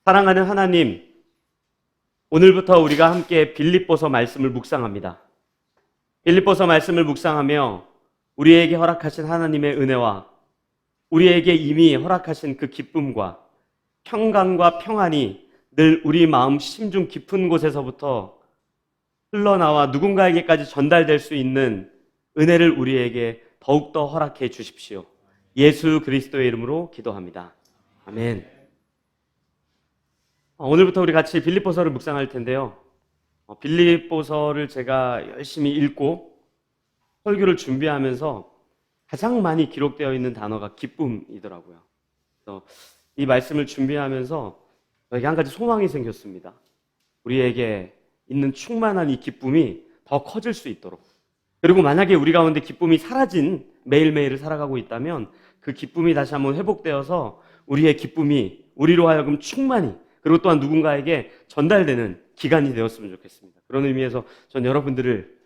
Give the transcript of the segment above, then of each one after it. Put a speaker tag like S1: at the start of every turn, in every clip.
S1: 사랑하는 하나님, 오늘부터 우리가 함께 빌립보서 말씀을 묵상합니다. 빌립보서 말씀을 묵상하며 우리에게 허락하신 하나님의 은혜와 우리에게 이미 허락하신 그 기쁨과 평강과 평안이 늘 우리 마음 심중 깊은 곳에서부터 흘러나와 누군가에게까지 전달될 수 있는 은혜를 우리에게 더욱더 허락해 주십시오. 예수 그리스도의 이름으로 기도합니다. 아멘. 오늘부터 우리 같이 빌립보서를 묵상할 텐데요. 빌립보서를 제가 열심히 읽고 설교를 준비하면서 가장 많이 기록되어 있는 단어가 기쁨이더라고요. 그래서 이 말씀을 준비하면서 저에게 한 가지 소망이 생겼습니다. 우리에게 있는 충만한 이 기쁨이 더 커질 수 있도록, 그리고 만약에 우리 가운데 기쁨이 사라진 매일매일을 살아가고 있다면 그 기쁨이 다시 한번 회복되어서 우리의 기쁨이 우리로 하여금 충만히, 그리고 또한 누군가에게 전달되는 기간이 되었으면 좋겠습니다. 그런 의미에서 전 여러분들을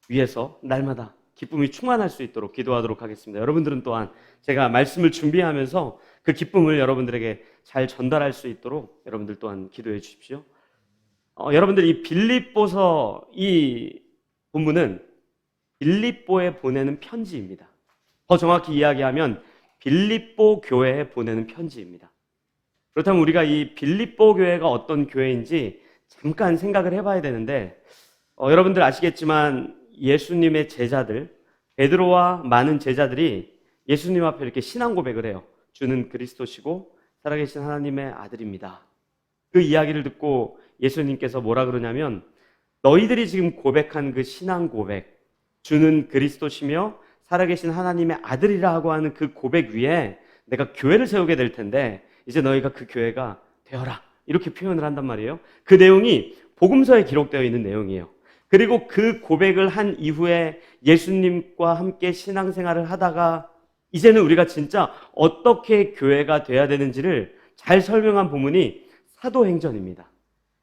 S1: 위해서 날마다 기쁨이 충만할 수 있도록 기도하도록 하겠습니다. 여러분들은 또한 제가 말씀을 준비하면서 그 기쁨을 여러분들에게 잘 전달할 수 있도록 여러분들 또한 기도해 주십시오. 여러분들 이 빌립보서 이 본문은 빌립보에 보내는 편지입니다. 더 정확히 이야기하면 빌립보 교회에 보내는 편지입니다. 그렇다면 우리가 이 빌립보 교회가 어떤 교회인지 잠깐 생각을 해봐야 되는데, 여러분들 아시겠지만 예수님의 제자들, 베드로와 많은 제자들이 예수님 앞에 이렇게 신앙 고백을 해요. 주는 그리스도시고 살아계신 하나님의 아들입니다. 그 이야기를 듣고 예수님께서 뭐라 그러냐면, 너희들이 지금 고백한 그 신앙 고백, 주는 그리스도시며 살아계신 하나님의 아들이라 하고 하는 그 고백 위에 내가 교회를 세우게 될 텐데 이제 너희가 그 교회가 되어라, 이렇게 표현을 한단 말이에요. 그 내용이 복음서에 기록되어 있는 내용이에요. 그리고 그 고백을 한 이후에 예수님과 함께 신앙생활을 하다가 이제는 우리가 진짜 어떻게 교회가 돼야 되는지를 잘 설명한 부분이 사도행전입니다.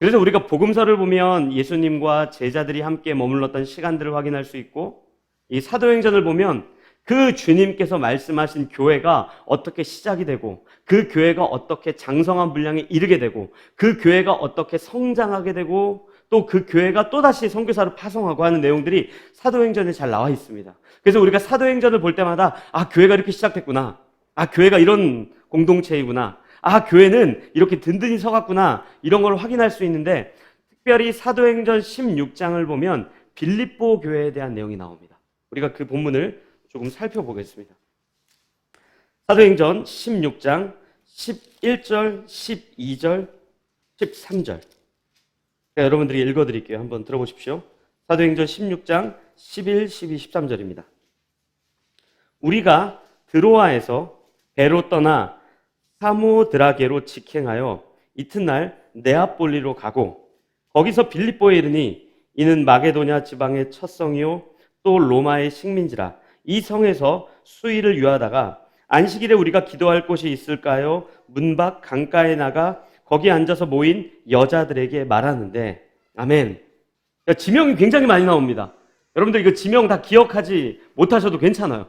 S1: 그래서 우리가 복음서를 보면 예수님과 제자들이 함께 머물렀던 시간들을 확인할 수 있고, 이 사도행전을 보면 그 주님께서 말씀하신 교회가 어떻게 시작이 되고, 그 교회가 어떻게 장성한 분량에 이르게 되고, 그 교회가 어떻게 성장하게 되고, 또 그 교회가 또다시 선교사를 파송하고 하는 내용들이 사도행전에 잘 나와 있습니다. 그래서 우리가 사도행전을 볼 때마다 교회가 이렇게 시작됐구나, 교회가 이런 공동체이구나, 교회는 이렇게 든든히 서갔구나, 이런 걸 확인할 수 있는데, 특별히 사도행전 16장을 보면 빌립보 교회에 대한 내용이 나옵니다. 우리가 그 본문을 조금 살펴보겠습니다. 사도행전 16장 11절, 12절, 13절. 여러분들이 읽어드릴게요. 한번 들어보십시오. 사도행전 16장 11, 12, 13절입니다. 우리가 드로아에서 배로 떠나 사모드라게로 직행하여 이튿날 네아폴리로 가고, 거기서 빌립보에 이르니 이는 마게도냐 지방의 첫 성이요 또 로마의 식민지라. 이 성에서 수일을 유하다가 안식일에 우리가 기도할 곳이 있을까요? 문 밖 강가에 나가 거기 앉아서 모인 여자들에게 말하는데, 아멘. 지명이 굉장히 많이 나옵니다. 여러분들 이거 지명 다 기억하지 못하셔도 괜찮아요.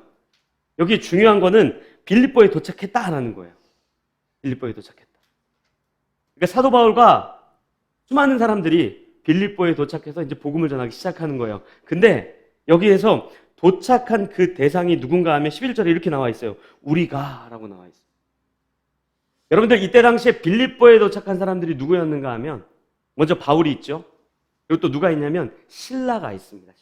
S1: 여기 중요한 거는 빌립보에 도착했다라는 거예요. 빌립보에 도착했다. 그러니까 사도 바울과 수많은 사람들이 빌립보에 도착해서 이제 복음을 전하기 시작하는 거예요. 근데 여기에서 도착한 그 대상이 누군가 하면 11절에 이렇게 나와 있어요. 우리가 라고 나와 있어요. 여러분들 이때 당시에 빌립보에 도착한 사람들이 누구였는가 하면 먼저 바울이 있죠. 그리고 또 누가 있냐면 실라가 있습니다.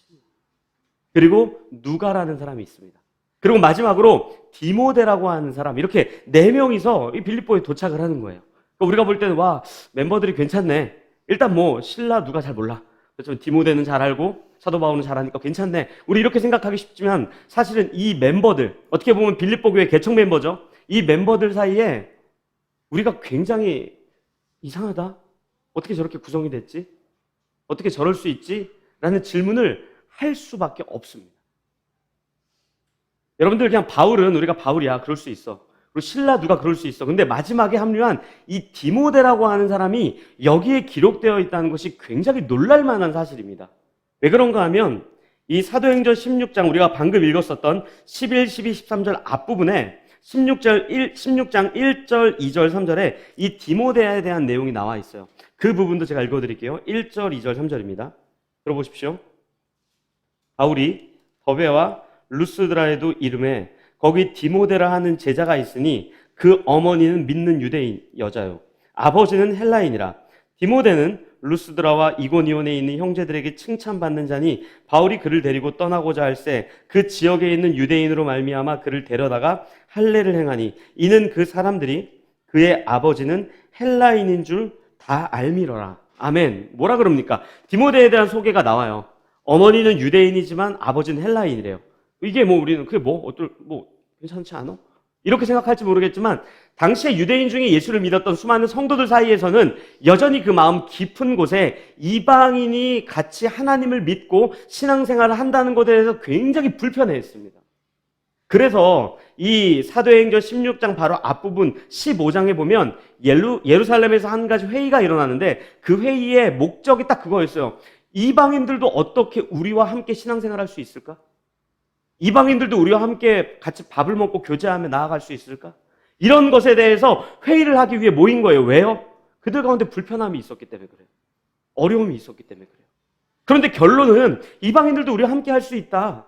S1: 그리고 누가라는 사람이 있습니다. 그리고 마지막으로 디모데라고 하는 사람, 이렇게 4명이서 이 빌립보에 도착을 하는 거예요. 그러니까 우리가 볼 때는 멤버들이 괜찮네. 일단 실라 누가 잘 몰라. 그렇지만 디모데는 잘 알고 사도 바울은 잘 아니까 괜찮네. 우리 이렇게 생각하기 쉽지만 사실은 이 멤버들, 어떻게 보면 빌립보 교회 개척 멤버죠. 이 멤버들 사이에 우리가 굉장히 이상하다. 어떻게 저렇게 구성이 됐지? 어떻게 저럴 수 있지? 라는 질문을 할 수밖에 없습니다. 여러분들 그냥 바울은 우리가 바울이야, 그럴 수 있어. 그리고 실라 누가 그럴 수 있어. 근데 마지막에 합류한 이 디모데라고 하는 사람이 여기에 기록되어 있다는 것이 굉장히 놀랄만한 사실입니다. 왜 그런가 하면 이 사도행전 16장 우리가 방금 읽었었던 11, 12, 13절 앞부분에 16장 1절, 2절, 3절에 이 디모데에 대한 내용이 나와 있어요. 그 부분도 제가 읽어드릴게요. 1절, 2절, 3절입니다. 들어보십시오. 바울이 더베와 루스드라에도 이름에 거기 디모데라 하는 제자가 있으니 그 어머니는 믿는 유대인 여자요 아버지는 헬라인이라. 디모데는 루스드라와 이고니온에 있는 형제들에게 칭찬받는 자니 바울이 그를 데리고 떠나고자 할새 그 지역에 있는 유대인으로 말미암아 그를 데려다가 할례를 행하니 이는 그 사람들이 그의 아버지는 헬라인인 줄 다 알미러라. 아멘. 뭐라 그럽니까? 디모데에 대한 소개가 나와요. 어머니는 유대인이지만 아버지는 헬라인이래요. 이게 뭐 우리는 그게 뭐 괜찮지 않아? 이렇게 생각할지 모르겠지만 당시에 유대인 중에 예수를 믿었던 수많은 성도들 사이에서는 여전히 그 마음 깊은 곳에 이방인이 같이 하나님을 믿고 신앙생활을 한다는 것에 대해서 굉장히 불편해했습니다. 그래서 이 사도행전 16장 바로 앞부분 15장에 보면 예루살렘에서 한 가지 회의가 일어나는데 그 회의의 목적이 딱 그거였어요. 이방인들도 어떻게 우리와 함께 신앙생활할 수 있을까? 이방인들도 우리와 함께 같이 밥을 먹고 교제하며 나아갈 수 있을까? 이런 것에 대해서 회의를 하기 위해 모인 거예요. 왜요? 그들 가운데 불편함이 있었기 때문에 그래요. 어려움이 있었기 때문에 그래요. 그런데 결론은 이방인들도 우리와 함께 할 수 있다.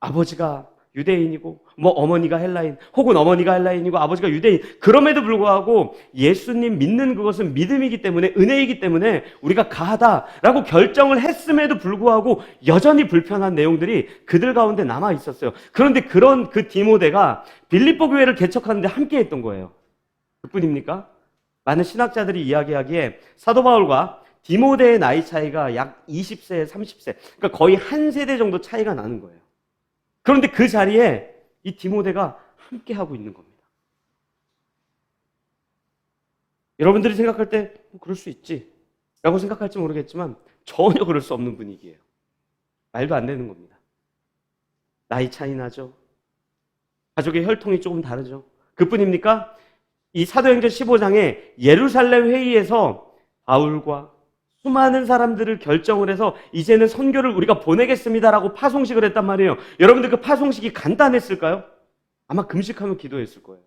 S1: 아버지가 유대인이고 어머니가 헬라인 혹은 어머니가 헬라인이고 아버지가 유대인, 그럼에도 불구하고 예수님 믿는 그것은 믿음이기 때문에, 은혜이기 때문에 우리가 가하다라고 결정을 했음에도 불구하고 여전히 불편한 내용들이 그들 가운데 남아 있었어요. 그런데 그런 그 디모데가 빌립보 교회를 개척하는데 함께 했던 거예요. 그뿐입니까? 많은 신학자들이 이야기하기에 사도 바울과 디모데의 나이 차이가 약 20세, 30세, 그러니까 거의 한 세대 정도 차이가 나는 거예요. 그런데 그 자리에 이 디모데가 함께 하고 있는 겁니다. 여러분들이 생각할 때 그럴 수 있지 라고 생각할지 모르겠지만 전혀 그럴 수 없는 분위기예요. 말도 안 되는 겁니다. 나이 차이 나죠. 가족의 혈통이 조금 다르죠. 그뿐입니까? 이 사도행전 15장에 예루살렘 회의에서 바울과 수많은 사람들을 결정을 해서 이제는 선교를 우리가 보내겠습니다라고 파송식을 했단 말이에요. 여러분들 그 파송식이 간단했을까요? 아마 금식하며 기도했을 거예요.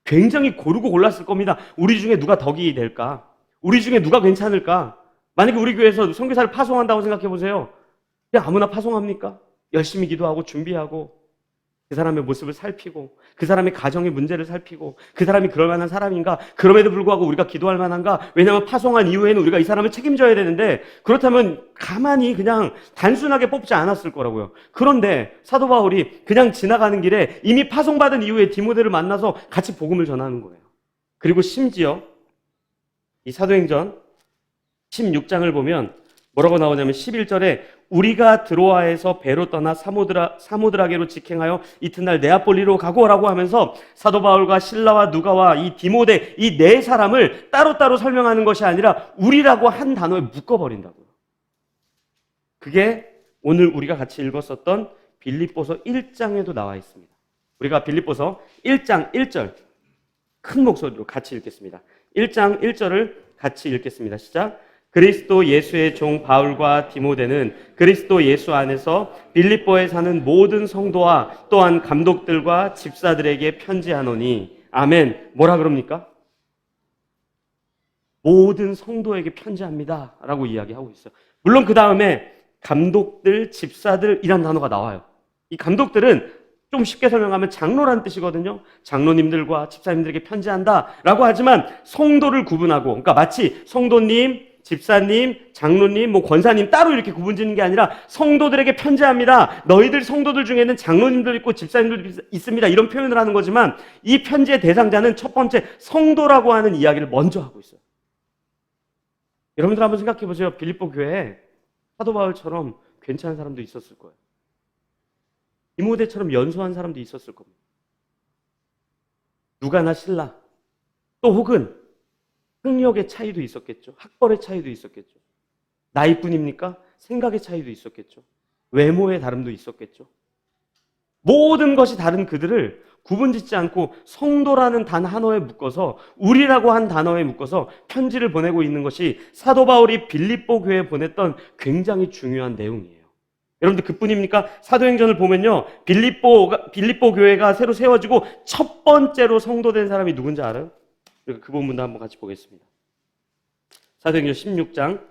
S1: 굉장히 고르고 골랐을 겁니다. 우리 중에 누가 덕이 될까? 우리 중에 누가 괜찮을까? 만약에 우리 교회에서 선교사를 파송한다고 생각해 보세요. 그냥 아무나 파송합니까? 열심히 기도하고 준비하고 그 사람의 모습을 살피고 그 사람의 가정의 문제를 살피고 그 사람이 그럴 만한 사람인가? 그럼에도 불구하고 우리가 기도할 만한가? 왜냐하면 파송한 이후에는 우리가 이 사람을 책임져야 되는데 그렇다면 가만히 그냥 단순하게 뽑지 않았을 거라고요. 그런데 사도 바울이 그냥 지나가는 길에 이미 파송받은 이후에 디모데를 만나서 같이 복음을 전하는 거예요. 그리고 심지어 이 사도행전 16장을 보면 뭐라고 나오냐면 11절에 우리가 드로아에서 배로 떠나 사모드라게로 직행하여 이튿날 네아폴리로 가고라고 하면서 사도 바울과 실라와 누가와 이 디모데 이 네 사람을 따로따로 설명하는 것이 아니라 우리라고 한 단어에 묶어버린다고요. 그게 오늘 우리가 같이 읽었었던 빌립보서 1장에도 나와 있습니다. 우리가 빌립보서 1장 1절 큰 목소리로 같이 읽겠습니다. 1장 1절을 같이 읽겠습니다. 시작. 그리스도 예수의 종 바울과 디모데는 그리스도 예수 안에서 빌립보에 사는 모든 성도와 또한 감독들과 집사들에게 편지하노니 아멘. 뭐라 그럽니까? 모든 성도에게 편지합니다 라고 이야기하고 있어요. 물론 그 다음에 감독들, 집사들이란 단어가 나와요. 이 감독들은 좀 쉽게 설명하면 장로란 뜻이거든요. 장로님들과 집사님들에게 편지한다라고 하지만 성도를 구분하고, 그러니까 마치 성도님, 집사님, 장로님, 권사님 따로 이렇게 구분짓는 게 아니라 성도들에게 편지합니다. 너희들 성도들 중에는 장로님들 있고 집사님들 있습니다. 이런 표현을 하는 거지만 이 편지의 대상자는 첫 번째 성도라고 하는 이야기를 먼저 하고 있어요. 여러분들 한번 생각해 보세요. 빌립보 교회에 사도 바울처럼 괜찮은 사람도 있었을 거예요. 디모데처럼 연소한 사람도 있었을 겁니다. 누가나 실라, 또 혹은 학력의 차이도 있었겠죠. 학벌의 차이도 있었겠죠. 나이뿐입니까? 생각의 차이도 있었겠죠. 외모의 다름도 있었겠죠. 모든 것이 다른 그들을 구분짓지 않고 성도라는 단 한어에 묶어서, 우리라고 한 단어에 묶어서 편지를 보내고 있는 것이 사도 바울이 빌립보 교회에 보냈던 굉장히 중요한 내용이에요. 여러분들 그뿐입니까? 사도행전을 보면요, 빌립보 교회가 새로 세워지고 첫 번째로 성도된 사람이 누군지 알아요? 그 본문도 한번 같이 보겠습니다. 사도행전 16장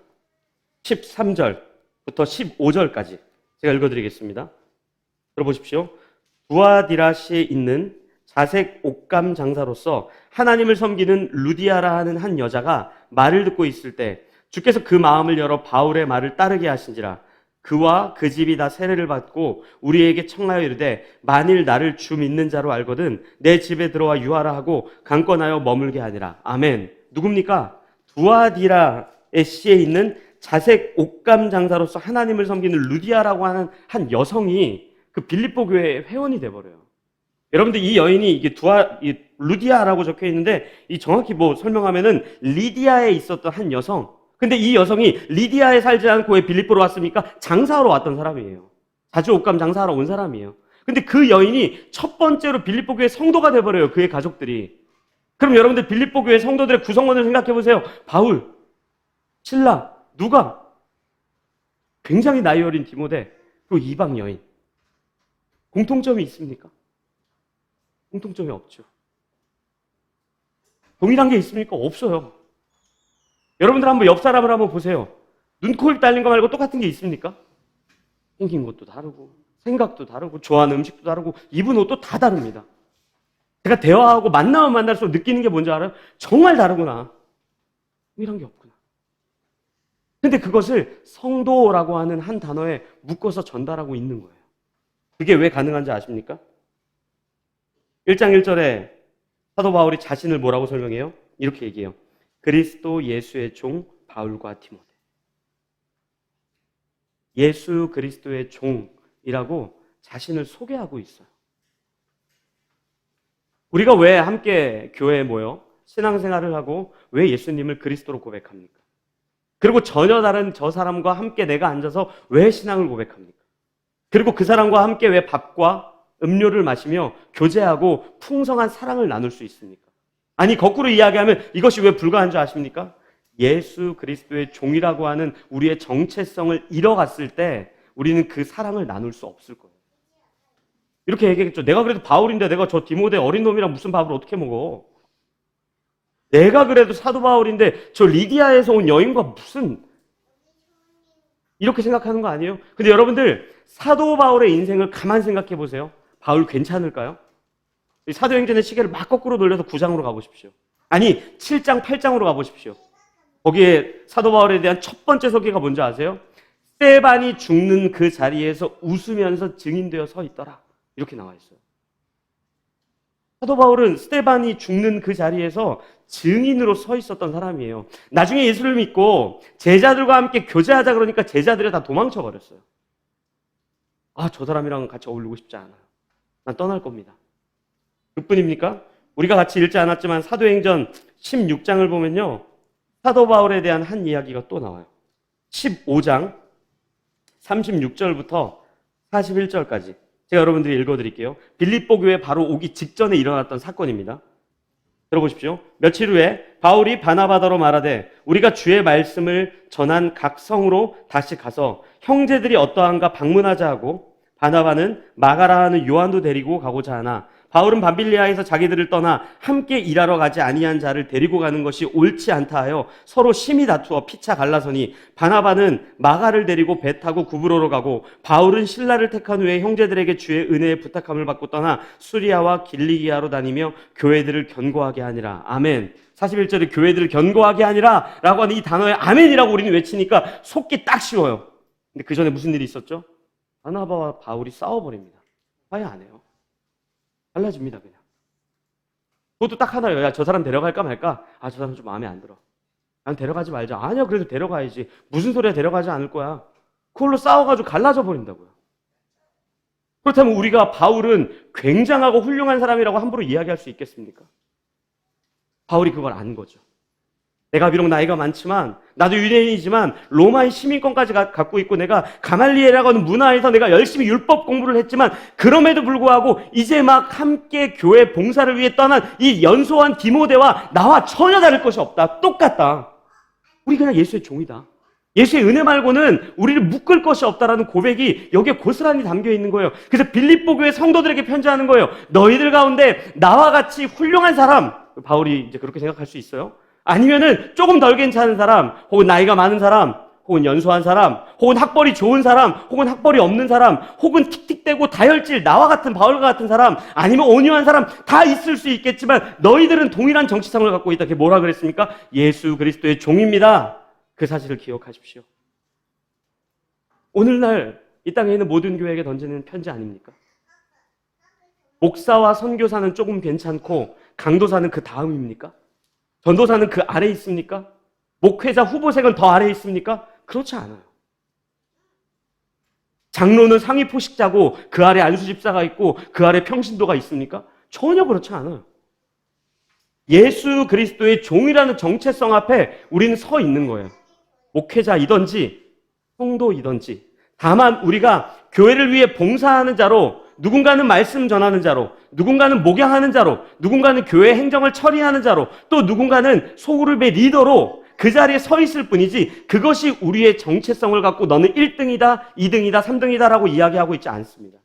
S1: 13절부터 15절까지 제가 읽어드리겠습니다. 들어보십시오. 두아디라시에 있는 자색 옷감 장사로서 하나님을 섬기는 루디아라 하는 한 여자가 말을 듣고 있을 때 주께서 그 마음을 열어 바울의 말을 따르게 하신지라. 그와 그 집이 다 세례를 받고 우리에게 청하여 이르되 만일 나를 주 믿는 자로 알거든 내 집에 들어와 유하라 하고 강권하여 머물게 하니라. 아멘. 누굽니까? 두아디라의 시에 있는 자색 옷감 장사로서 하나님을 섬기는 루디아라고 하는 한 여성이 그 빌립보 교회의 회원이 돼버려요. 여러분들 이 여인이 이게 루디아라고 적혀 있는데 이 정확히 뭐 설명하면은 리디아에 있었던 한 여성. 근데 이 여성이 리디아에 살지 않고 왜 빌립보로 왔습니까? 장사하러 왔던 사람이에요. 자주 옷감 장사하러 온 사람이에요. 근데 그 여인이 첫 번째로 빌립보 교회 성도가 돼버려요. 그의 가족들이. 그럼 여러분들 빌립보 교회 성도들의 구성원을 생각해 보세요. 바울, 실라, 누가? 굉장히 나이 어린 디모데, 그리고 이방 여인. 공통점이 있습니까? 공통점이 없죠. 동일한 게 있습니까? 없어요. 여러분들 한번 옆 사람을 한번 보세요. 눈, 코, 입 달린 거 말고 똑같은 게 있습니까? 생긴 것도 다르고 생각도 다르고 좋아하는 음식도 다르고 입은 옷도 다 다릅니다. 제가 대화하고 만나면 만날수록 느끼는 게 뭔지 알아요? 정말 다르구나. 이런 게 없구나. 근데 그것을 성도라고 하는 한 단어에 묶어서 전달하고 있는 거예요. 그게 왜 가능한지 아십니까? 1장 1절에 사도 바울이 자신을 뭐라고 설명해요? 이렇게 얘기해요. 그리스도 예수의 종 바울과 디모데. 예수 그리스도의 종이라고 자신을 소개하고 있어요. 우리가 왜 함께 교회에 모여 신앙생활을 하고 왜 예수님을 그리스도로 고백합니까? 그리고 전혀 다른 저 사람과 함께 내가 앉아서 왜 신앙을 고백합니까? 그리고 그 사람과 함께 왜 밥과 음료를 마시며 교제하고 풍성한 사랑을 나눌 수 있습니까? 아니 거꾸로 이야기하면 이것이 왜 불가한 줄 아십니까? 예수 그리스도의 종이라고 하는 우리의 정체성을 잃어갔을 때 우리는 그 사랑을 나눌 수 없을 거예요. 이렇게 얘기했죠. 내가 그래도 바울인데 내가 저 디모데 어린 놈이랑 무슨 밥을 어떻게 먹어? 내가 그래도 사도 바울인데 저 리디아에서 온 여인과 무슨, 이렇게 생각하는 거 아니에요? 근데 여러분들 사도 바울의 인생을 가만 생각해 보세요. 바울 괜찮을까요? 사도행전의 시계를 막 거꾸로 돌려서 9장으로 가보십시오. 아니 7장 8장으로 가보십시오. 거기에 사도 바울에 대한 첫 번째 소개가 뭔지 아세요? 스데반이 죽는 그 자리에서 웃으면서 증인되어 서 있더라. 이렇게 나와 있어요. 사도 바울은 스데반이 죽는 그 자리에서 증인으로 서 있었던 사람이에요. 나중에 예수를 믿고 제자들과 함께 교제하자 그러니까 제자들이 다 도망쳐 버렸어요. 아, 저 사람이랑 같이 어울리고 싶지 않아요. 난 떠날 겁니다. 그뿐입니까? 우리가 같이 읽지 않았지만 사도행전 16장을 보면요, 사도 바울에 대한 한 이야기가 또 나와요. 15장 36절부터 41절까지 제가 여러분들이 읽어드릴게요. 빌립보 교회 바로 오기 직전에 일어났던 사건입니다. 들어보십시오. 며칠 후에 바울이 바나바더로 말하되 우리가 주의 말씀을 전한 각 성으로 다시 가서 형제들이 어떠한가 방문하자 하고, 바나바는 마가라 하는 요한도 데리고 가고자 하나 바울은 밤빌리아에서 자기들을 떠나 함께 일하러 가지 아니한 자를 데리고 가는 것이 옳지 않다 하여 서로 심히 다투어 피차 갈라서니, 바나바는 마가를 데리고 배 타고 구브로로 가고 바울은 실라를 택한 후에 형제들에게 주의 은혜의 부탁함을 받고 떠나 수리아와 길리기아로 다니며 교회들을 견고하게 하니라. 아멘. 41절에 교회들을 견고하게 하니라 라고 하는 이 단어에 아멘이라고 우리는 외치니까 속기 딱 쉬워요. 근데 그 전에 무슨 일이 있었죠? 바나바와 바울이 싸워버립니다. 화해 안 해요. 달라집니다, 그냥. 그것도 딱 하나예요. 야, 저 사람 데려갈까 말까? 아, 저 사람 좀 마음에 안 들어. 난 데려가지 말자. 아니야, 그래도 데려가야지. 무슨 소리야, 데려가지 않을 거야. 그걸로 싸워가지고 갈라져 버린다고요. 그렇다면 우리가 바울은 굉장하고 훌륭한 사람이라고 함부로 이야기할 수 있겠습니까? 바울이 그걸 안 거죠. 내가 비록 나이가 많지만, 나도 유대인이지만 로마의 시민권까지 갖고 있고, 내가 가말리엘이라고 하는 문화에서 내가 열심히 율법 공부를 했지만, 그럼에도 불구하고 이제 막 함께 교회 봉사를 위해 떠난 이 연소한 디모데와 나와 전혀 다를 것이 없다. 똑같다. 우리 그냥 예수의 종이다. 예수의 은혜 말고는 우리를 묶을 것이 없다라는 고백이 여기에 고스란히 담겨 있는 거예요. 그래서 빌립보 교회 성도들에게 편지하는 거예요. 너희들 가운데 나와 같이 훌륭한 사람, 바울이 이제 그렇게 생각할 수 있어요. 아니면은 조금 덜 괜찮은 사람, 혹은 나이가 많은 사람, 혹은 연소한 사람, 혹은 학벌이 좋은 사람, 혹은 학벌이 없는 사람, 혹은 틱틱대고 다혈질, 나와 같은 바울과 같은 사람, 아니면 온유한 사람 다 있을 수 있겠지만 너희들은 동일한 정체성을 갖고 있다. 그게 뭐라 그랬습니까? 예수 그리스도의 종입니다. 그 사실을 기억하십시오. 오늘날 이 땅에 있는 모든 교회에게 던지는 편지 아닙니까? 목사와 선교사는 조금 괜찮고 강도사는 그 다음입니까? 전도사는 그 아래에 있습니까? 목회자 후보생은 더 아래에 있습니까? 그렇지 않아요. 장로는 상위 포식자고 그 아래 안수집사가 있고 그 아래 평신도가 있습니까? 전혀 그렇지 않아요. 예수 그리스도의 종이라는 정체성 앞에 우리는 서 있는 거예요. 목회자이든지 성도이든지, 다만 우리가 교회를 위해 봉사하는 자로, 누군가는 말씀 전하는 자로, 누군가는 목양하는 자로, 누군가는 교회 행정을 처리하는 자로, 또 누군가는 소그룹의 리더로 그 자리에 서 있을 뿐이지, 그것이 우리의 정체성을 갖고 너는 1등이다, 2등이다, 3등이다라고 이야기하고 있지 않습니다.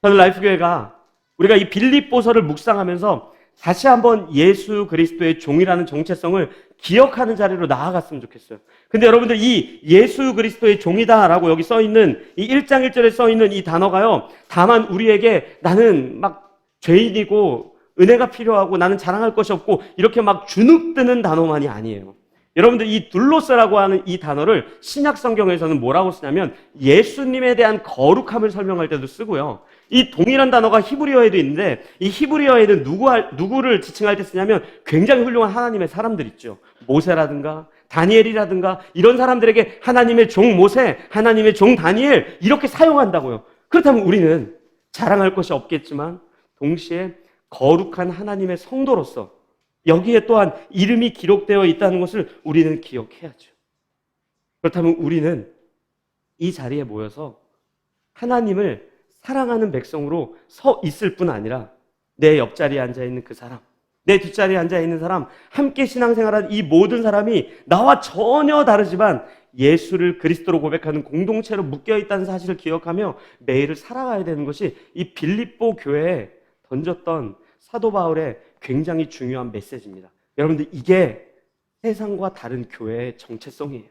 S1: 저는 라이프교회가 우리가 이 빌립보서를 묵상하면서 다시 한번 예수 그리스도의 종이라는 정체성을 기억하는 자리로 나아갔으면 좋겠어요. 근데 여러분들, 이 예수 그리스도의 종이다라고 여기 써있는 이 1장 1절에 써있는 이 단어가요, 다만 우리에게 나는 막 죄인이고 은혜가 필요하고 나는 자랑할 것이 없고 이렇게 막 주눅드는 단어만이 아니에요. 여러분들, 이 둘로스라고 하는 이 단어를 신약 성경에서는 뭐라고 쓰냐면 예수님에 대한 거룩함을 설명할 때도 쓰고요. 이 동일한 단어가 히브리어에도 있는데, 이 히브리어에는 누구를 지칭할 때 쓰냐면 굉장히 훌륭한 하나님의 사람들 있죠. 모세라든가 다니엘이라든가 이런 사람들에게 하나님의 종 모세, 하나님의 종 다니엘 이렇게 사용한다고요. 그렇다면 우리는 자랑할 것이 없겠지만 동시에 거룩한 하나님의 성도로서 여기에 또한 이름이 기록되어 있다는 것을 우리는 기억해야죠. 그렇다면 우리는 이 자리에 모여서 하나님을 사랑하는 백성으로 서 있을 뿐 아니라 내 옆자리에 앉아있는 그 사람, 내 뒷자리에 앉아있는 사람, 함께 신앙생활한 이 모든 사람이 나와 전혀 다르지만 예수를 그리스도로 고백하는 공동체로 묶여있다는 사실을 기억하며 매일을 살아가야 되는 것이 이 빌립보 교회에 던졌던 사도 바울의 굉장히 중요한 메시지입니다. 여러분들, 이게 세상과 다른 교회의 정체성이에요.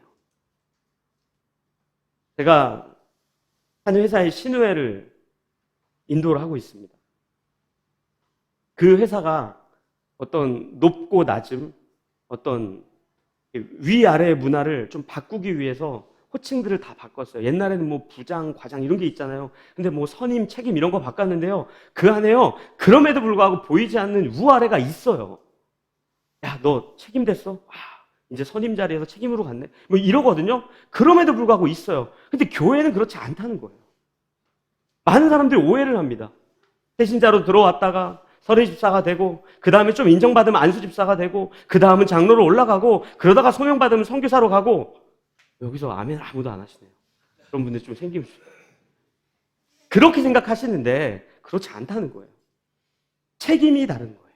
S1: 제가 한 회사의 신우회를 인도를 하고 있습니다. 그 회사가 어떤 높고 낮음, 어떤 위아래의 문화를 좀 바꾸기 위해서 호칭들을 다 바꿨어요. 옛날에는 뭐 부장, 과장 이런 게 있잖아요. 근데 뭐 선임, 책임 이런 거 바꿨는데요. 그 안에요, 그럼에도 불구하고 보이지 않는 위아래가 있어요. 야, 너 책임 됐어? 와, 이제 선임 자리에서 책임으로 갔네? 뭐 이러거든요. 그럼에도 불구하고 있어요. 근데 교회는 그렇지 않다는 거예요. 많은 사람들이 오해를 합니다. 새신자로 들어왔다가 서례집사가 되고, 그 다음에 좀 인정받으면 안수집사가 되고, 그 다음은 장로로 올라가고, 그러다가 소명받으면 선교사로 가고. 여기서 아멘 아무도 안 하시네요. 그런 분들 좀 생기면 그렇게 생각하시는데 그렇지 않다는 거예요. 책임이 다른 거예요.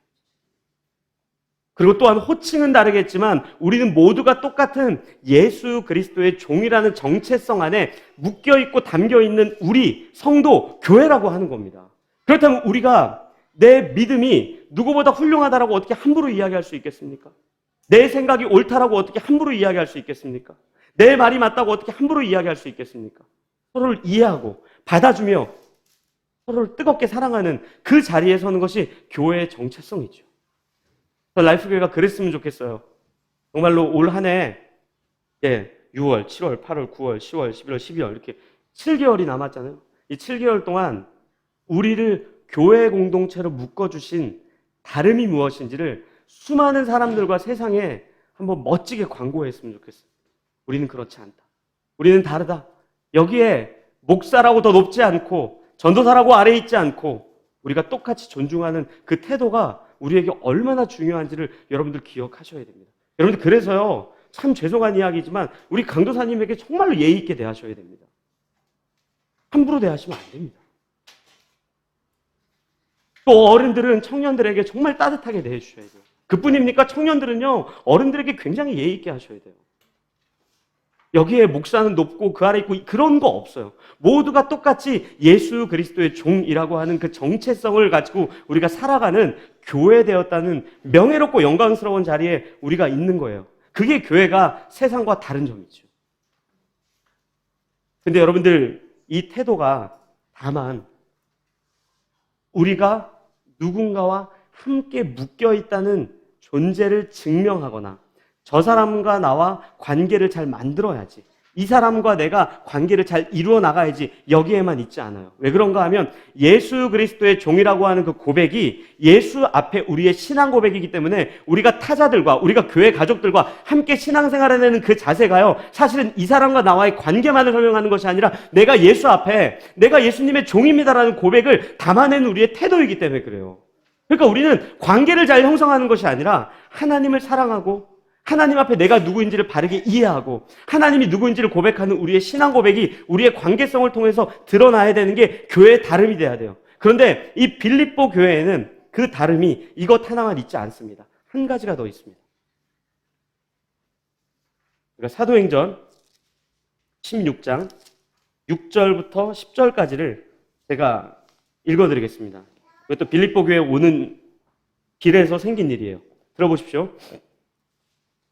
S1: 그리고 또한 호칭은 다르겠지만 우리는 모두가 똑같은 예수 그리스도의 종이라는 정체성 안에 묶여있고 담겨있는 우리 성도, 교회라고 하는 겁니다. 그렇다면 우리가 내 믿음이 누구보다 훌륭하다라고 어떻게 함부로 이야기할 수 있겠습니까? 내 생각이 옳다라고 어떻게 함부로 이야기할 수 있겠습니까? 내 말이 맞다고 어떻게 함부로 이야기할 수 있겠습니까? 서로를 이해하고 받아주며 서로를 뜨겁게 사랑하는 그 자리에 서는 것이 교회의 정체성이죠. 라이프교회가 그랬으면 좋겠어요. 정말로 올 한 해 6월, 7월, 8월, 9월, 10월, 11월, 12월 이렇게 7개월이 남았잖아요. 이 7개월 동안 우리를 교회 공동체로 묶어주신 다름이 무엇인지를 수많은 사람들과 세상에 한번 멋지게 광고했으면 좋겠어요. 우리는 그렇지 않다. 우리는 다르다. 여기에 목사라고 더 높지 않고 전도사라고 아래에 있지 않고 우리가 똑같이 존중하는 그 태도가 우리에게 얼마나 중요한지를 여러분들 기억하셔야 됩니다. 여러분들, 그래서요, 참 죄송한 이야기지만 우리 강도사님에게 정말로 예의 있게 대하셔야 됩니다. 함부로 대하시면 안 됩니다. 또 어른들은 청년들에게 정말 따뜻하게 대해주셔야 돼요. 그뿐입니까? 청년들은요, 어른들에게 굉장히 예의 있게 하셔야 돼요. 여기에 목사는 높고 그 아래 있고 그런 거 없어요. 모두가 똑같이 예수 그리스도의 종이라고 하는 그 정체성을 가지고 우리가 살아가는 교회 되었다는 명예롭고 영광스러운 자리에 우리가 있는 거예요. 그게 교회가 세상과 다른 점이죠. 근데 여러분들, 이 태도가 다만 우리가 누군가와 함께 묶여 있다는 존재를 증명하거나 저 사람과 나와 관계를 잘 만들어야지, 이 사람과 내가 관계를 잘 이루어 나가야지, 여기에만 있지 않아요. 왜 그런가 하면 예수 그리스도의 종이라고 하는 그 고백이 예수 앞에 우리의 신앙 고백이기 때문에 우리가 타자들과 우리가 교회 가족들과 함께 신앙생활 해내는 그 자세가요, 사실은 이 사람과 나와의 관계만을 설명하는 것이 아니라 내가 예수 앞에 내가 예수님의 종입니다라는 고백을 담아내는 우리의 태도이기 때문에 그래요. 그러니까 우리는 관계를 잘 형성하는 것이 아니라 하나님을 사랑하고 하나님 앞에 내가 누구인지를 바르게 이해하고 하나님이 누구인지를 고백하는 우리의 신앙 고백이 우리의 관계성을 통해서 드러나야 되는 게 교회의 다름이 돼야 돼요. 그런데 이 빌립보 교회에는 그 다름이 이것 하나만 있지 않습니다. 한 가지가 더 있습니다. 그러니까 사도행전 16장 6절부터 10절까지를 제가 읽어드리겠습니다. 이것도 빌립보 교회에 오는 길에서 생긴 일이에요. 들어보십시오.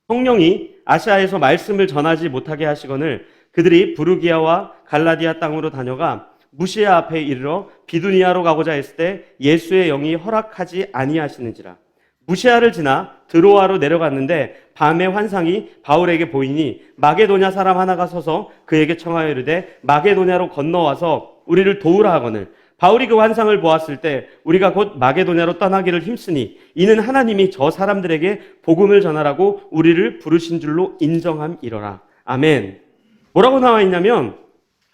S1: 성령이 아시아에서 말씀을 전하지 못하게 하시거늘 그들이 부르기아와 갈라디아 땅으로 다녀가 무시아 앞에 이르러 비두니아로 가고자 했을 때 예수의 영이 허락하지 아니하시는지라. 무시아를 지나 드로아로 내려갔는데 밤에 환상이 바울에게 보이니 마게도냐 사람 하나가 서서 그에게 청하여 이르되 마게도냐로 건너와서 우리를 도우라 하거늘 바울이 그 환상을 보았을 때 우리가 곧 마게도냐로 떠나기를 힘쓰니 이는 하나님이 저 사람들에게 복음을 전하라고 우리를 부르신 줄로 인정함이러라. 아멘. 뭐라고 나와 있냐면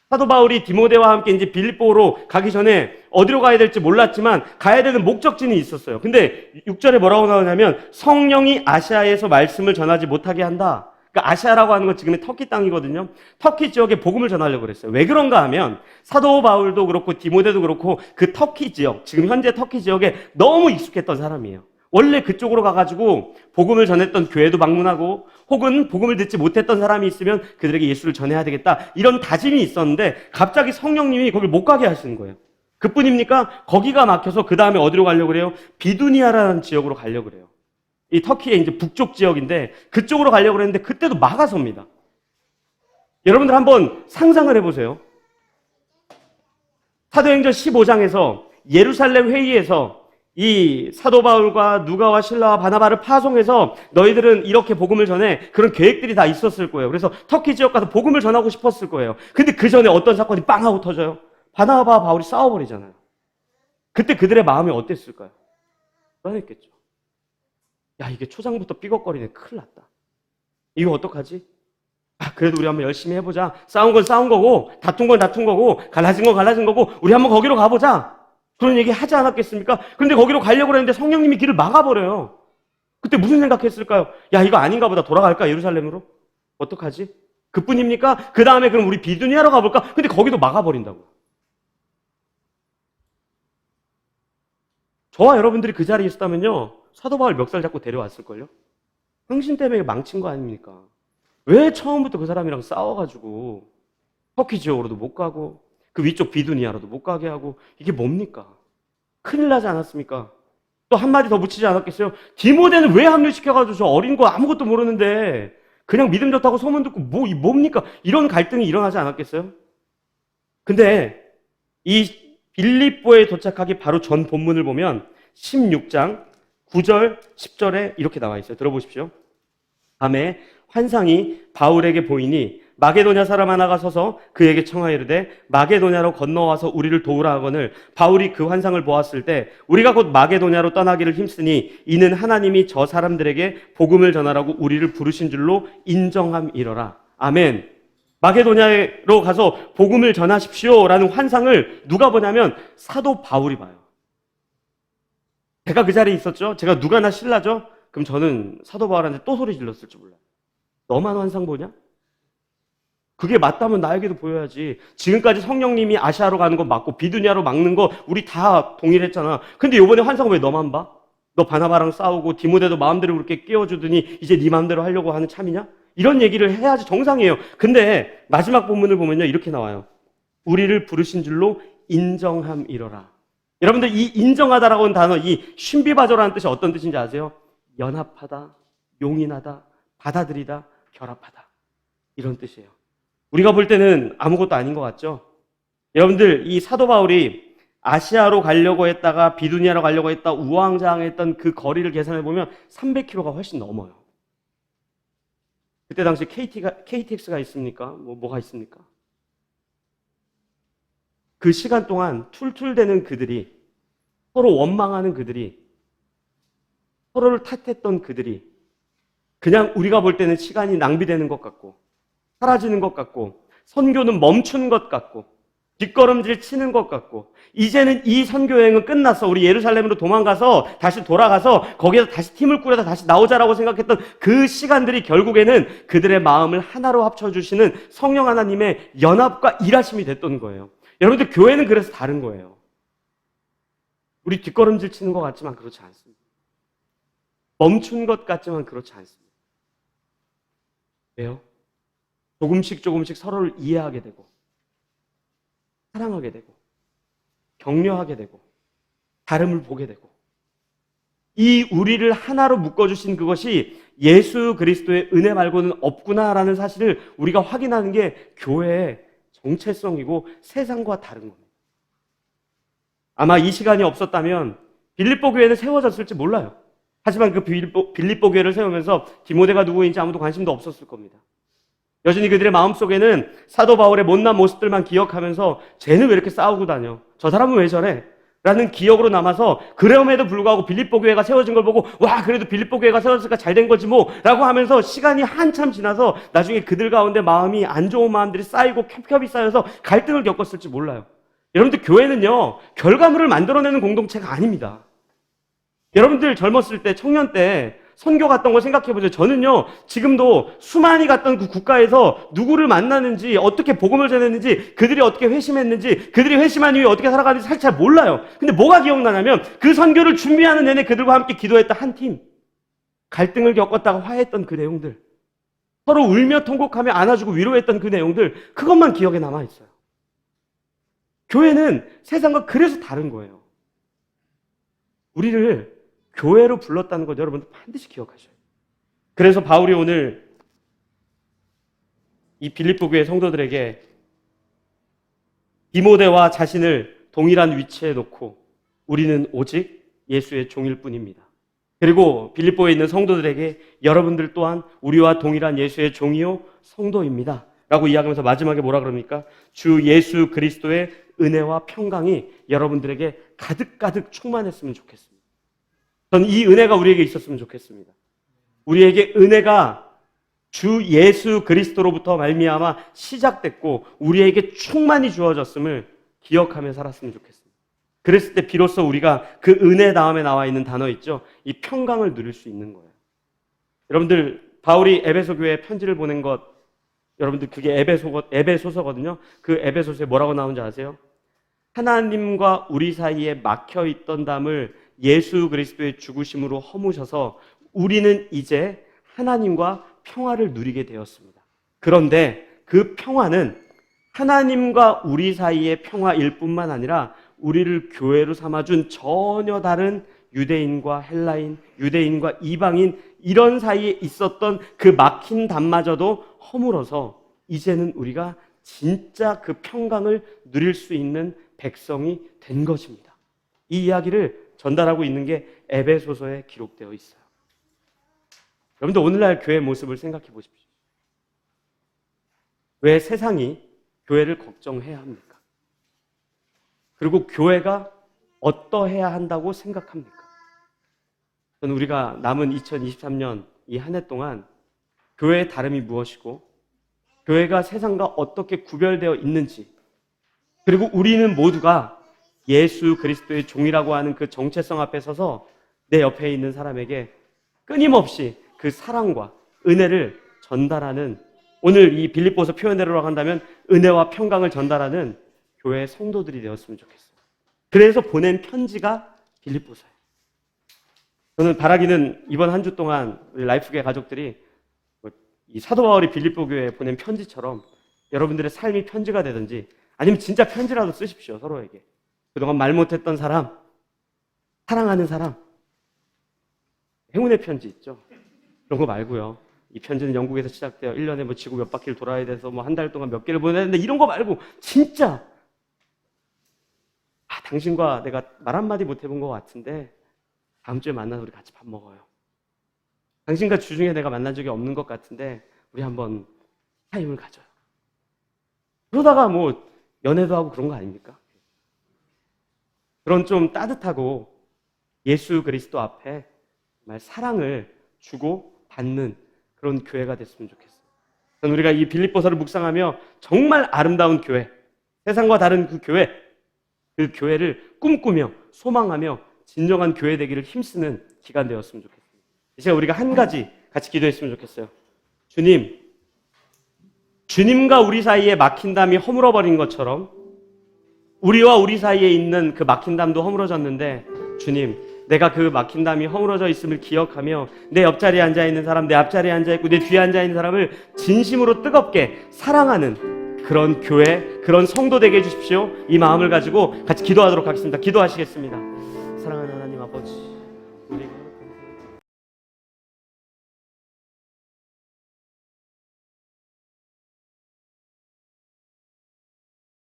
S1: 사도 바울이 디모데와 함께 이제 빌립보로 가기 전에 어디로 가야 될지 몰랐지만 가야 되는 목적지는 있었어요. 근데 6절에 뭐라고 나오냐면 성령이 아시아에서 말씀을 전하지 못하게 한다. 그러니까 아시아라고 하는 건 지금의 터키 땅이거든요. 터키 지역에 복음을 전하려고 그랬어요. 왜 그런가 하면 사도 바울도 그렇고 디모데도 그렇고 그 터키 지역, 지금 현재 터키 지역에 너무 익숙했던 사람이에요. 원래 그쪽으로 가가지고 복음을 전했던 교회도 방문하고 혹은 복음을 듣지 못했던 사람이 있으면 그들에게 예수를 전해야 되겠다, 이런 다짐이 있었는데 갑자기 성령님이 거길 못 가게 하시는 거예요. 그뿐입니까? 거기가 막혀서 그 다음에 어디로 가려고 그래요? 비두니아라는 지역으로 가려고 그래요. 이 터키의 이제 북쪽 지역인데 그쪽으로 가려고 했는데 그때도 막아섭니다. 여러분들 한번 상상을 해보세요. 사도행전 15장에서 예루살렘 회의에서 이 사도 바울과 누가와 실라와 바나바를 파송해서 너희들은 이렇게 복음을 전해, 그런 계획들이 다 있었을 거예요. 그래서 터키 지역 가서 복음을 전하고 싶었을 거예요. 근데 그 전에 어떤 사건이 빵 하고 터져요? 바나바와 바울이 싸워버리잖아요. 그때 그들의 마음이 어땠을까요? 불안했겠죠. 야, 이게 초장부터 삐걱거리네. 큰일 났다. 이거 어떡하지? 그래도 우리 한번 열심히 해보자. 싸운 건 싸운 거고, 다툰 건 다툰 거고, 갈라진 건 갈라진 거고, 우리 한번 거기로 가보자. 그런 얘기 하지 않았겠습니까? 근데 거기로 가려고 했는데 성령님이 길을 막아버려요. 그때 무슨 생각했을까요? 야, 이거 아닌가 보다. 돌아갈까? 예루살렘으로? 어떡하지? 그뿐입니까? 그 다음에 그럼 우리 비두니아로 가볼까? 근데 거기도 막아버린다고. 저와 여러분들이 그 자리에 있었다면요, 사도 바울 멱살 잡고 데려왔을걸요? 당신 때문에 망친 거 아닙니까? 왜 처음부터 그 사람이랑 싸워가지고 터키 지역으로도 못 가고 그 위쪽 비두니아로도 못 가게 하고, 이게 뭡니까? 큰일 나지 않았습니까? 또 한마디 더 붙이지 않았겠어요? 디모데는 왜 합류시켜가지고 저 어린 거 아무것도 모르는데 그냥 믿음 좋다고 소문 듣고 뭡니까? 이런 갈등이 일어나지 않았겠어요? 근데 이 빌립보에 도착하기 바로 전 본문을 보면 16장 9절, 10절에 이렇게 나와 있어요. 들어보십시오. 밤에 환상이 바울에게 보이니 마게도냐 사람 하나가 서서 그에게 청하여 이르되 마게도냐로 건너와서 우리를 도우라 하거늘 바울이 그 환상을 보았을 때 우리가 곧 마게도냐로 떠나기를 힘쓰니 이는 하나님이 저 사람들에게 복음을 전하라고 우리를 부르신 줄로 인정함이러라. 아멘. 마게도냐로 가서 복음을 전하십시오라는 환상을 누가 보냐면 사도 바울이 봐요. 제가 그 자리에 있었죠? 제가 누가나 신라죠? 그럼 저는 사도 바울한테 또 소리 질렀을지 몰라요. 너만 환상 보냐? 그게 맞다면 나에게도 보여야지. 지금까지 성령님이 아시아로 가는 거 맞고 비두니아로 막는 거 우리 다 동일했잖아. 근데 이번에 환상 왜 너만 봐? 너 바나바랑 싸우고 디모데도 마음대로 그렇게 끼워주더니 이제 네 마음대로 하려고 하는 참이냐? 이런 얘기를 해야지 정상이에요. 근데 마지막 본문을 보면요, 이렇게 나와요. 우리를 부르신 줄로 인정함이로라. 여러분들 이 인정하다라고 하는 단어, 이 신비바조라는 뜻이 어떤 뜻인지 아세요? 연합하다, 용인하다, 받아들이다, 결합하다. 이런 뜻이에요. 우리가 볼 때는 아무것도 아닌 것 같죠? 여러분들 이 사도 바울이 아시아로 가려고 했다가 비두니아로 가려고 했다 우왕좌왕했던 그 거리를 계산해 보면 300km가 훨씬 넘어요. 그때 당시 KTX가 있습니까? 뭐가 있습니까? 그 시간 동안 툴툴대는 그들이, 서로 원망하는 그들이, 서로를 탓했던 그들이 그냥 우리가 볼 때는 시간이 낭비되는 것 같고 사라지는 것 같고 선교는 멈춘 것 같고 뒷걸음질 치는 것 같고 이제는 이 선교 여행은 끝났어. 우리 예루살렘으로 도망가서 다시 돌아가서 거기에서 다시 팀을 꾸려서 다시 나오자라고 생각했던 그 시간들이 결국에는 그들의 마음을 하나로 합쳐주시는 성령 하나님의 연합과 일하심이 됐던 거예요. 여러분들 교회는 그래서 다른 거예요. 우리 뒷걸음질 치는 것 같지만 그렇지 않습니다. 멈춘 것 같지만 그렇지 않습니다. 왜요? 조금씩 서로를 이해하게 되고 사랑하게 되고 격려하게 되고 다름을 보게 되고 이 우리를 하나로 묶어주신 그것이 예수 그리스도의 은혜 말고는 없구나라는 사실을 우리가 확인하는 게 교회의 정체성이고 세상과 다른 겁니다. 아마 이 시간이 없었다면 빌립보 교회는 세워졌을지 몰라요. 하지만 그 빌립보 교회를 세우면서 디모데가 누구인지 아무도 관심도 없었을 겁니다. 여전히 그들의 마음속에는 사도 바울의 못난 모습들만 기억하면서 쟤는 왜 이렇게 싸우고 다녀? 저 사람은 왜 저래? 라는 기억으로 남아서 그럼에도 불구하고 빌립보 교회가 세워진 걸 보고 와 그래도 빌립보 교회가 세워졌으니까 잘 된 거지 뭐 라고 하면서 시간이 한참 지나서 나중에 그들 가운데 마음이 안 좋은 마음들이 쌓이고 겹겹이 쌓여서 갈등을 겪었을지 몰라요. 여러분들 교회는요 결과물을 만들어내는 공동체가 아닙니다. 여러분들 젊었을 때 청년 때 선교 갔던 걸 생각해보세요. 저는요 지금도 수많이 갔던 그 국가에서 누구를 만나는지 어떻게 복음을 전했는지 그들이 어떻게 회심했는지 그들이 회심한 이후에 어떻게 살아가는지 사실 잘 몰라요. 근데 뭐가 기억나냐면 그 선교를 준비하는 내내 그들과 함께 기도했던 한 팀, 갈등을 겪었다가 화해했던 그 내용들, 서로 울며 통곡하며 안아주고 위로했던 그 내용들, 그것만 기억에 남아있어요. 교회는 세상과 그래서 다른 거예요. 우리를 교회로 불렀다는 것 여러분들 반드시 기억하셔야 돼요. 그래서 바울이 오늘 이 빌립보 교회 성도들에게 디모데와 자신을 동일한 위치에 놓고 우리는 오직 예수의 종일 뿐입니다. 그리고 빌립보에 있는 성도들에게 여러분들 또한 우리와 동일한 예수의 종이요 성도입니다. 라고 이야기하면서 마지막에 뭐라 그럽니까? 주 예수 그리스도의 은혜와 평강이 여러분들에게 가득가득 충만했으면 좋겠습니다. 전 이 은혜가 우리에게 있었으면 좋겠습니다. 우리에게 은혜가 주 예수 그리스도로부터 말미암아 시작됐고 우리에게 충만히 주어졌음을 기억하며 살았으면 좋겠습니다. 그랬을 때 비로소 우리가 그 은혜 다음에 나와 있는 단어 있죠? 이 평강을 누릴 수 있는 거예요. 여러분들 바울이 에베소 교회에 편지를 보낸 것 여러분들 그게 에베소서거든요. 그 에베소서에 뭐라고 나오는지 아세요? 하나님과 우리 사이에 막혀있던 담을 예수 그리스도의 죽으심으로 허무셔서 우리는 이제 하나님과 평화를 누리게 되었습니다. 그런데 그 평화는 하나님과 우리 사이의 평화일 뿐만 아니라 우리를 교회로 삼아준 전혀 다른 유대인과 헬라인, 유대인과 이방인 이런 사이에 있었던 그 막힌 담마저도 허물어서 이제는 우리가 진짜 그 평강을 누릴 수 있는 백성이 된 것입니다. 이 이야기를 전달하고 있는 게 에베소서에 기록되어 있어요. 여러분들 오늘날 교회 모습을 생각해 보십시오. 왜 세상이 교회를 걱정해야 합니까? 그리고 교회가 어떠해야 한다고 생각합니까? 저는 우리가 남은 2023년 이 한 해 동안 교회의 다름이 무엇이고 교회가 세상과 어떻게 구별되어 있는지 그리고 우리는 모두가 예수 그리스도의 종이라고 하는 그 정체성 앞에 서서 내 옆에 있는 사람에게 끊임없이 그 사랑과 은혜를 전달하는 오늘 이 빌립보서 표현대로 한다면 은혜와 평강을 전달하는 교회의 성도들이 되었으면 좋겠어요. 그래서 보낸 편지가 빌립보서예요. 저는 바라기는 이번 한 주 동안 우리 라이프계 가족들이 이 사도 바울이 빌립보 교회에 보낸 편지처럼 여러분들의 삶이 편지가 되든지 아니면 진짜 편지라도 쓰십시오. 서로에게. 그동안 말 못했던 사람, 사랑하는 사람, 행운의 편지 있죠. 그런 거 말고요. 이 편지는 영국에서 시작되어 1년에 뭐 지구 몇 바퀴를 돌아야 돼서 뭐 한 달 동안 몇 개를 보내야 되는데 이런 거 말고 진짜 당신과 내가 말 한마디 못 해본 것 같은데 다음 주에 만나서 우리 같이 밥 먹어요. 당신과 주중에 내가 만난 적이 없는 것 같은데 우리 한번 타임을 가져요. 그러다가 뭐 연애도 하고 그런 거 아닙니까? 그런 좀 따뜻하고 예수 그리스도 앞에 정말 사랑을 주고 받는 그런 교회가 됐으면 좋겠어요. 저는 우리가 이 빌립보서를 묵상하며 정말 아름다운 교회, 세상과 다른 그 교회를 꿈꾸며 소망하며 진정한 교회 되기를 힘쓰는 기간 되었으면 좋겠습니다. 이제 우리가 한 가지 같이 기도했으면 좋겠어요. 주님과 우리 사이에 막힌 담이 허물어버린 것처럼 우리와 우리 사이에 있는 그 막힌 담도 허물어졌는데 주님, 내가 그 막힌 담이 허물어져 있음을 기억하며 내 옆자리에 앉아있는 사람, 내 앞자리에 앉아있고 내 뒤에 앉아있는 사람을 진심으로 뜨겁게 사랑하는 그런 교회, 그런 성도 되게 해주십시오. 이 마음을 가지고 같이 기도하도록 하겠습니다. 기도하시겠습니다. 사랑하는 하나님 아버지,